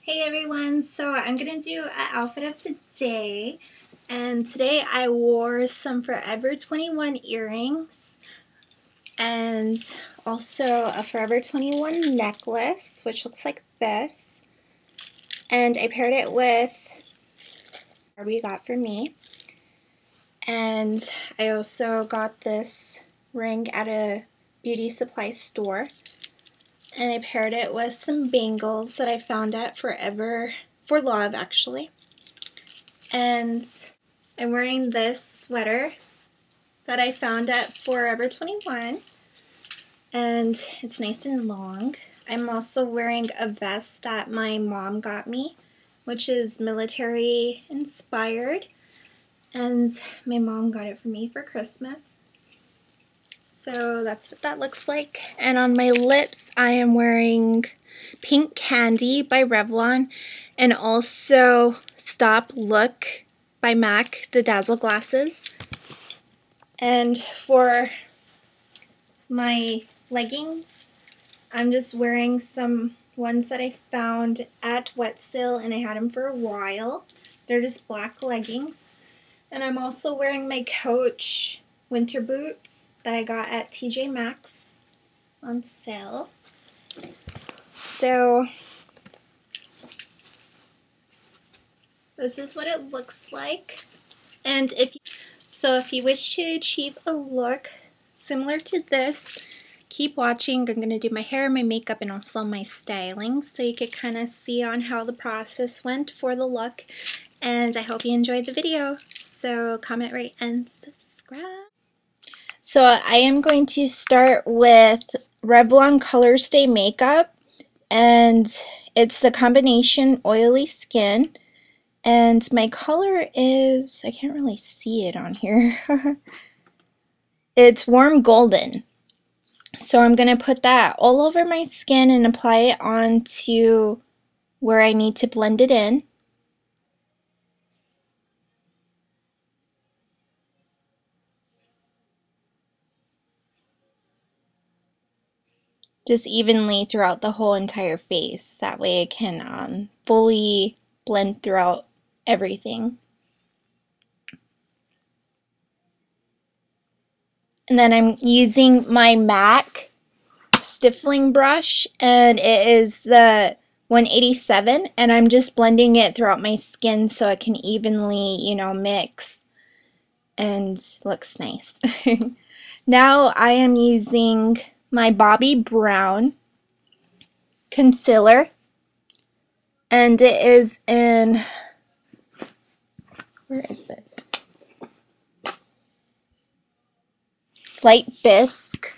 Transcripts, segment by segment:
Hey everyone, so I'm going to do an outfit of the day, and today I wore some Forever 21 earrings and also a Forever 21 necklace, which looks like this, and I paired it with Barbie got for me, and I also got this ring at a beauty supply store. And I paired it with some bangles that I found at Forever for Love, actually. And I'm wearing this sweater that I found at Forever 21. And it's nice and long. I'm also wearing a vest that my mom got me, which is military inspired. And my mom got it for me for Christmas. So that's what that looks like. And on my lips, I am wearing Pink Candy by Revlon and also Stop Look by MAC, the Dazzle glasses. And for my leggings, I'm just wearing some ones that I found at Wet Sale, and I had them for a while. They're just black leggings. And I'm also wearing my Coach winter boots that I got at TJ Maxx on sale. So this is what it looks like. And if you wish to achieve a look similar to this, keep watching. I'm going to do my hair, my makeup, and also my styling so you could kind of see on how the process went for the look. And I hope you enjoyed the video. So comment, rate, and subscribe. So I am going to start with Revlon Color Stay Makeup, and it's the combination oily skin, and my color is, I can't really see it on here, it's warm golden. So I'm going to put that all over my skin and apply it onto where I need to blend it in. Just evenly throughout the whole entire face. That way it can fully blend throughout everything. And then I'm using my MAC stiffling brush, and it is the 187, and I'm just blending it throughout my skin so it can evenly, mix and looks nice. Now I am using my Bobbi Brown concealer, and it is in, where is it? Light Bisque.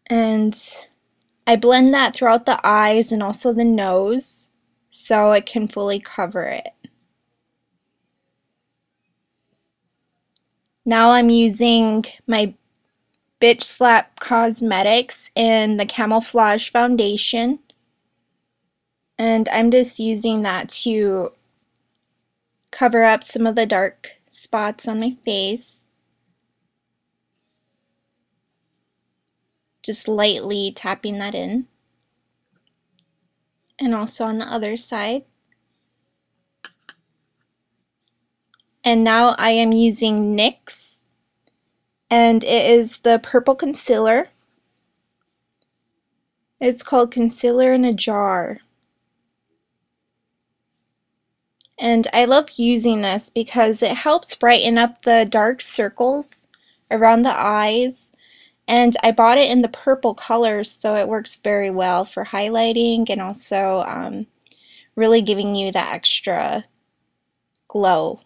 And I blend that throughout the eyes and also the nose so it can fully cover it. Now I'm using my Bitch Slap Cosmetics in the Camouflage Foundation, and I'm just using that to cover up some of the dark spots on my face. Just lightly tapping that in. And also on the other side. And now I am using NYX, and it is the purple concealer. It's called Concealer in a Jar. And I love using this because it helps brighten up the dark circles around the eyes. And I bought it in the purple color, so it works very well for highlighting and also really giving you that extra glow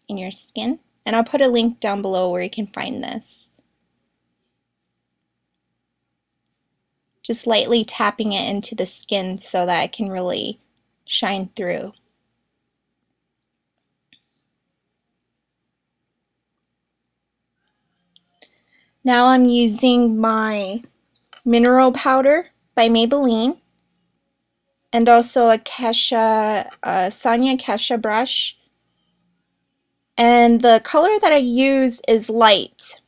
in your skin. And I'll put a link down below where you can find this. Just lightly tapping it into the skin so that it can really shine through. Now I'm using my mineral powder by Maybelline and also a Sonia Kesha brush. And the color that I use is light.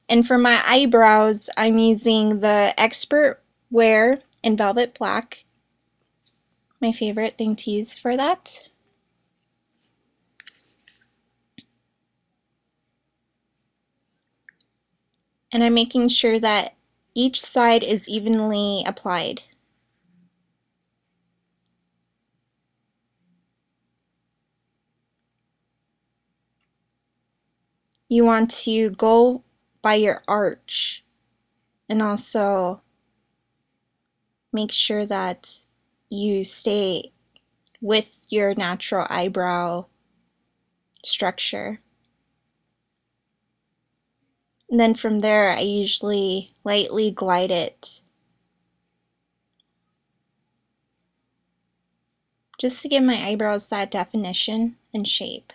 And for my eyebrows, I'm using the Expert Wear in Velvet Black, my favorite thing to use for that. And I'm making sure that each side is evenly applied. You want to go by your arch and also make sure that you stay with your natural eyebrow structure. And then from there, I usually lightly glide it just to give my eyebrows that definition and shape.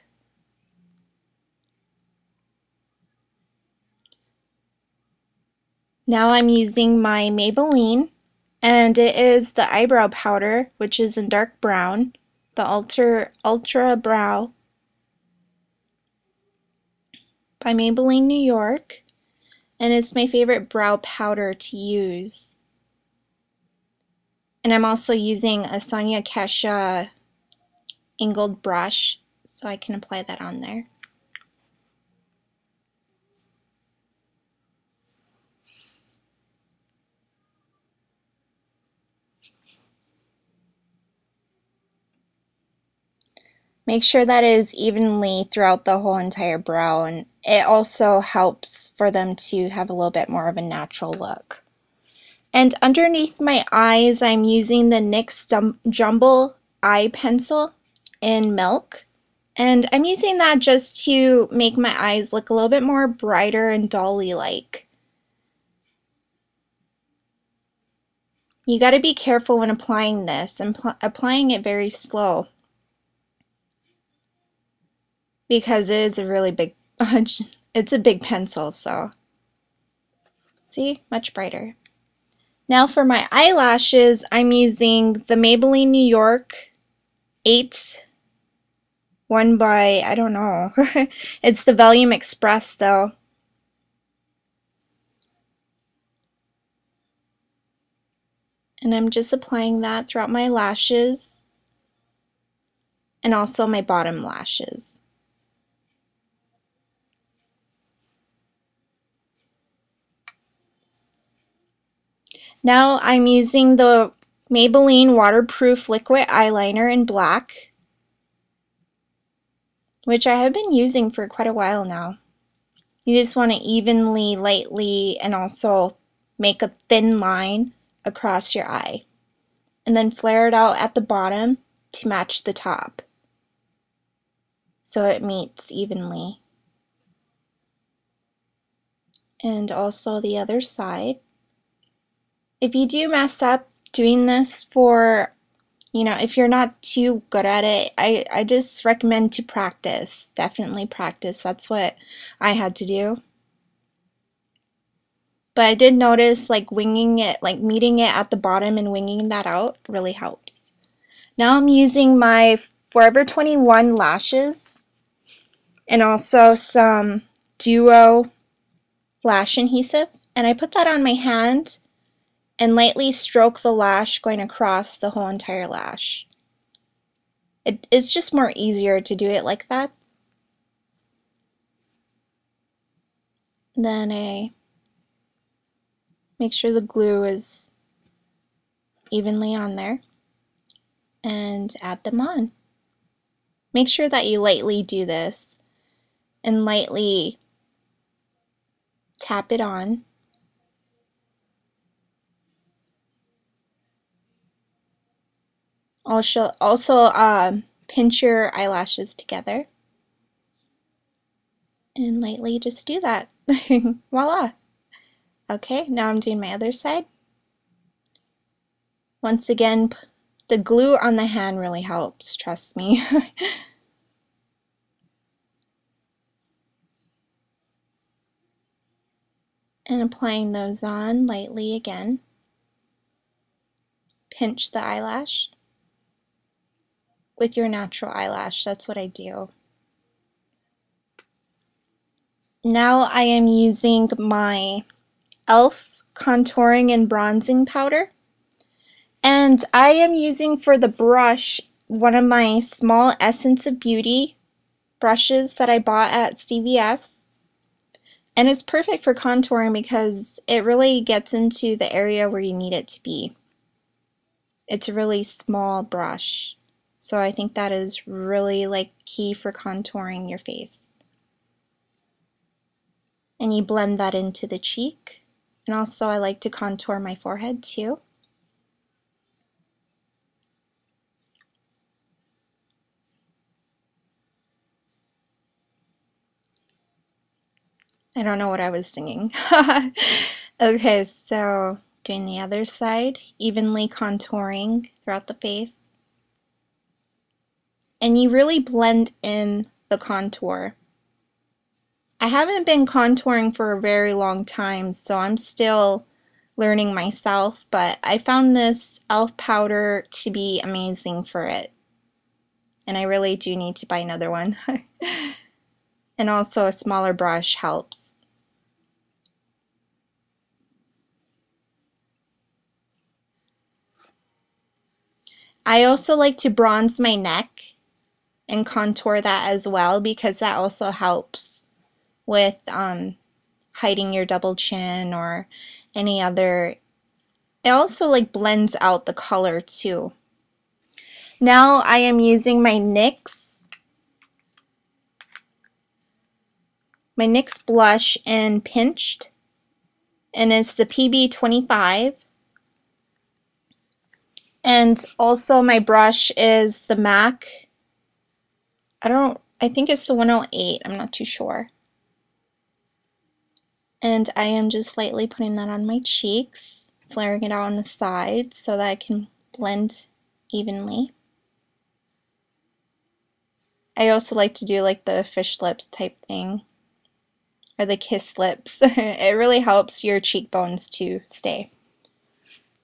Now I'm using my Maybelline, and it is the eyebrow powder, which is in dark brown, the Ultra Brow by Maybelline New York, and it's my favorite brow powder to use. And I'm also using a Sonia Kashia angled brush so I can apply that on there. Make sure that is evenly throughout the whole entire brow, and it also helps for them to have a little bit more of a natural look. And underneath my eyes, I'm using the NYX Jumbo Eye Pencil in Milk. And I'm using that just to make my eyes look a little bit more brighter and dolly-like. You got to be careful when applying this and applying it very slow, because it is a really big, it's a big pencil, so see, much brighter. Now for my eyelashes, I'm using the Maybelline New York 8 one by, I don't know, it's the Volume Express though. And I'm just applying that throughout my lashes and also my bottom lashes. Now I'm using the Maybelline Waterproof Liquid Eyeliner in black, which I have been using for quite a while now. You just want to evenly, lightly, and also make a thin line across your eye. And then flare it out at the bottom to match the top, so it meets evenly. And also the other side. If you do mess up doing this for, if you're not too good at it, I just recommend to practice. Definitely practice. That's what I had to do. But I did notice like winging it, like meeting it at the bottom and winging that out really helps. Now I'm using my Forever 21 lashes and also some Duo lash adhesive, and I put that on my hand and lightly stroke the lash going across the whole entire lash. It's just more easier to do it like that. Then I make sure the glue is evenly on there and add them on. Make sure that you lightly do this and lightly tap it on. Also pinch your eyelashes together and lightly just do that. Voila! Okay, now I'm doing my other side. Once again, the glue on the hand really helps, trust me. And applying those on lightly again. Pinch the eyelash with your natural eyelash. That's what I do. Now I am using my e.l.f. contouring and bronzing powder. And I am using for the brush one of my small Essence of Beauty brushes that I bought at CVS. And it's perfect for contouring because it really gets into the area where you need it to be. It's a really small brush. So I think that is really like key for contouring your face. And you blend that into the cheek. And also I like to contour my forehead too. I don't know what I was singing. Okay, so doing the other side, evenly contouring throughout the face. And you really blend in the contour. I haven't been contouring for a very long time, so I'm still learning myself, but I found this e.l.f. powder to be amazing for it. And I really do need to buy another one. And also a smaller brush helps. I also like to bronze my neck and contour that as well because that also helps with hiding your double chin or any other. It also like blends out the color too. Now I am using my NYX blush in Pinched, and it's the PB25. And also my brush is the MAC. I think it's the 108, I'm not too sure. And I am just lightly putting that on my cheeks, flaring it out on the sides so that I can blend evenly. I also like to do like the fish lips type thing, or the kiss lips. It really helps your cheekbones to stay.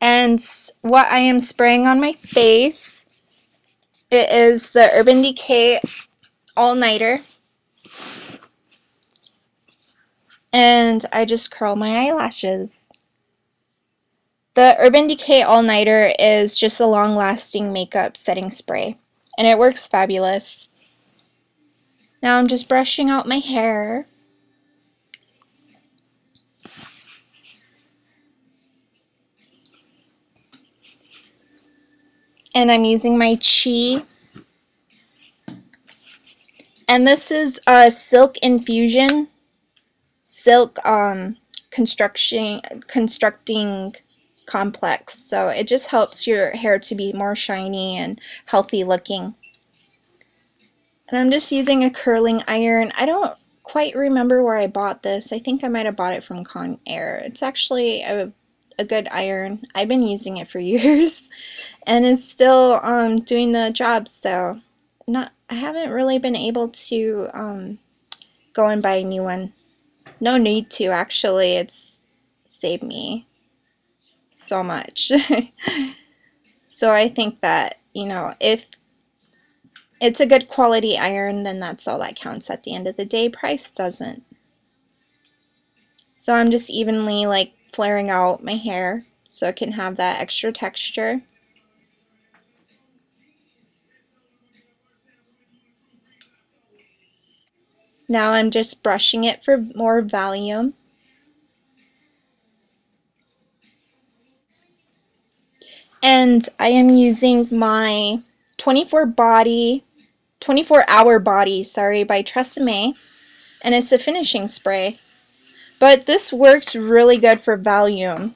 And what I am spraying on my face, it is the Urban Decay All Nighter. And I just curl my eyelashes. The Urban Decay All Nighter is just a long-lasting makeup setting spray, and it works fabulous. Now I'm just brushing out my hair. And I'm using my Chi. And this is a Silk Infusion, silk constructing complex. So it just helps your hair to be more shiny and healthy looking. And I'm just using a curling iron. I don't quite remember where I bought this. I think I might have bought it from Conair. It's actually a good iron. I've been using it for years and it's still doing the job, so I haven't really been able to go and buy a new one. No need to, actually. It's saved me so much. So I think that, you know, if it's a good quality iron, then that's all that counts at the end of the day. Price doesn't. So I'm just evenly like flaring out my hair so it can have that extra texture. Now I'm just brushing it for more volume. And I am using my 24-hour body, sorry, by Tresemme, and it's a finishing spray. But this works really good for volume.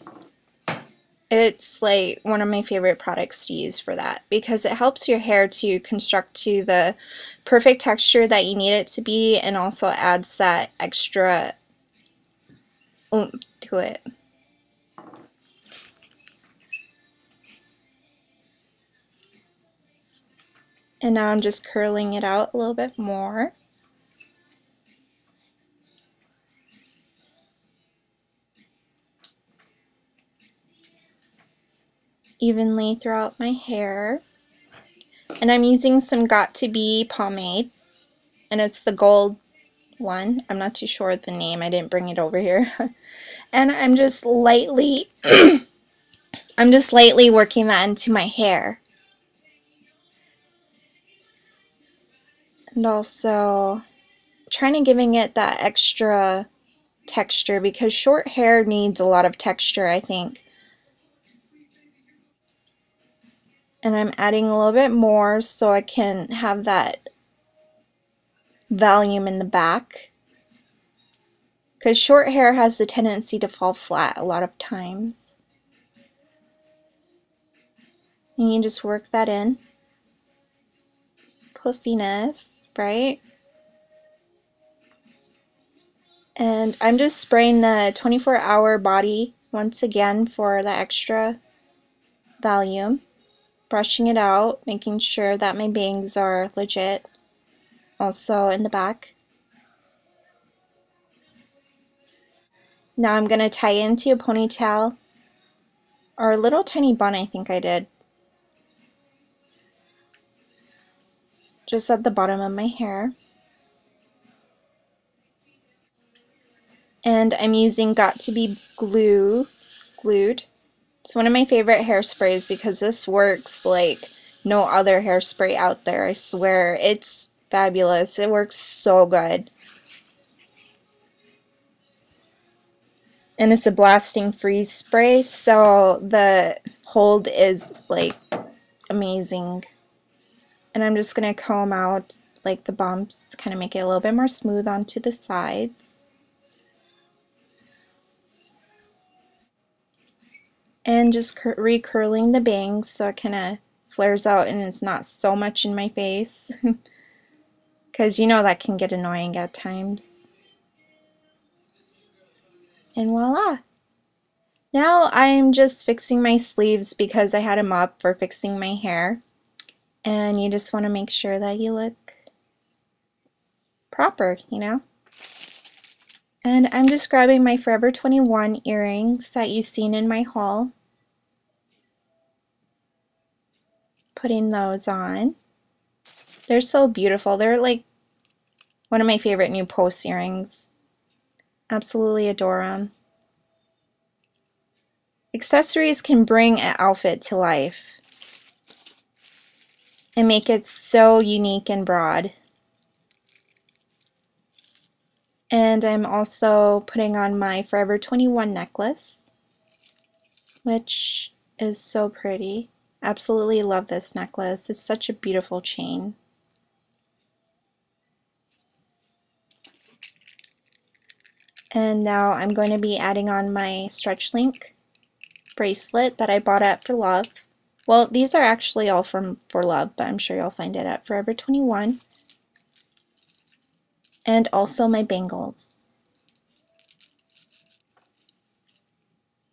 It's like one of my favorite products to use for that because it helps your hair to construct to the perfect texture that you need it to be, and also adds that extra oomph to it. And now I'm just curling it out a little bit more. Evenly throughout my hair. And I'm using some Got To Be pomade, and it's the gold one. I'm not too sure of the name, I didn't bring it over here. And I'm just lightly I'm just lightly working that into my hair. And also trying to giving it that extra texture because short hair needs a lot of texture, I think. And I'm adding a little bit more so I can have that volume in the back. Because short hair has the tendency to fall flat a lot of times. And you just work that in. Puffiness, right? And I'm just spraying the 24-hour body once again for the extra volume. Brushing it out, making sure that my bangs are legit. Also in the back. Now I'm going to tie into a ponytail or a little tiny bun, I think I did. Just at the bottom of my hair. And I'm using Got To Be Glued. It's one of my favorite hairsprays because this works like no other hairspray out there. I swear, it's fabulous. It works so good. And it's a blasting freeze spray, so the hold is like amazing. And I'm just going to comb out like the bumps, kind of make it a little bit more smooth onto the sides. And just recurling the bangs so it kind of flares out and it's not so much in my face. Because you know that can get annoying at times. And voila! Now I'm just fixing my sleeves because I had them up for fixing my hair. And you just want to make sure that you look proper, you know? And I'm just grabbing my Forever 21 earrings that you've seen in my haul. Putting those on. They're so beautiful. They're like one of my favorite new post earrings. Absolutely adore them. Accessories can bring an outfit to life and make it so unique and broad. And I'm also putting on my Forever 21 necklace, which is so pretty. Absolutely love this necklace. It's such a beautiful chain. And now I'm going to be adding on my stretch link bracelet that I bought at For Love. Well, these are actually all from For Love, but I'm sure you'll find it at Forever 21. And also my bangles.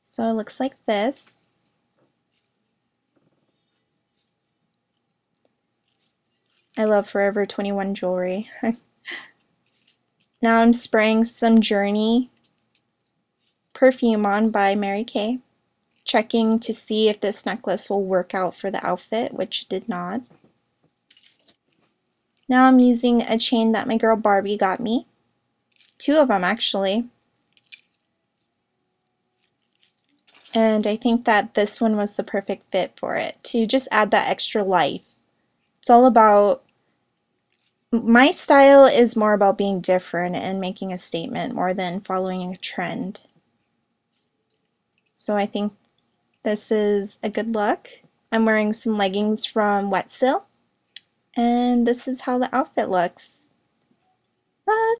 So it looks like this. I love Forever 21 jewelry. Now I'm spraying some Journey perfume on by Mary Kay. Checking to see if this necklace will work out for the outfit, which it did not. Now I'm using a chain that my girl Barbie got me. 2 of them actually. And I think that this one was the perfect fit for it, to just add that extra life. It's all about, my style is more about being different and making a statement more than following a trend. So I think this is a good look. I'm wearing some leggings from Wetzel, and this is how the outfit looks. Love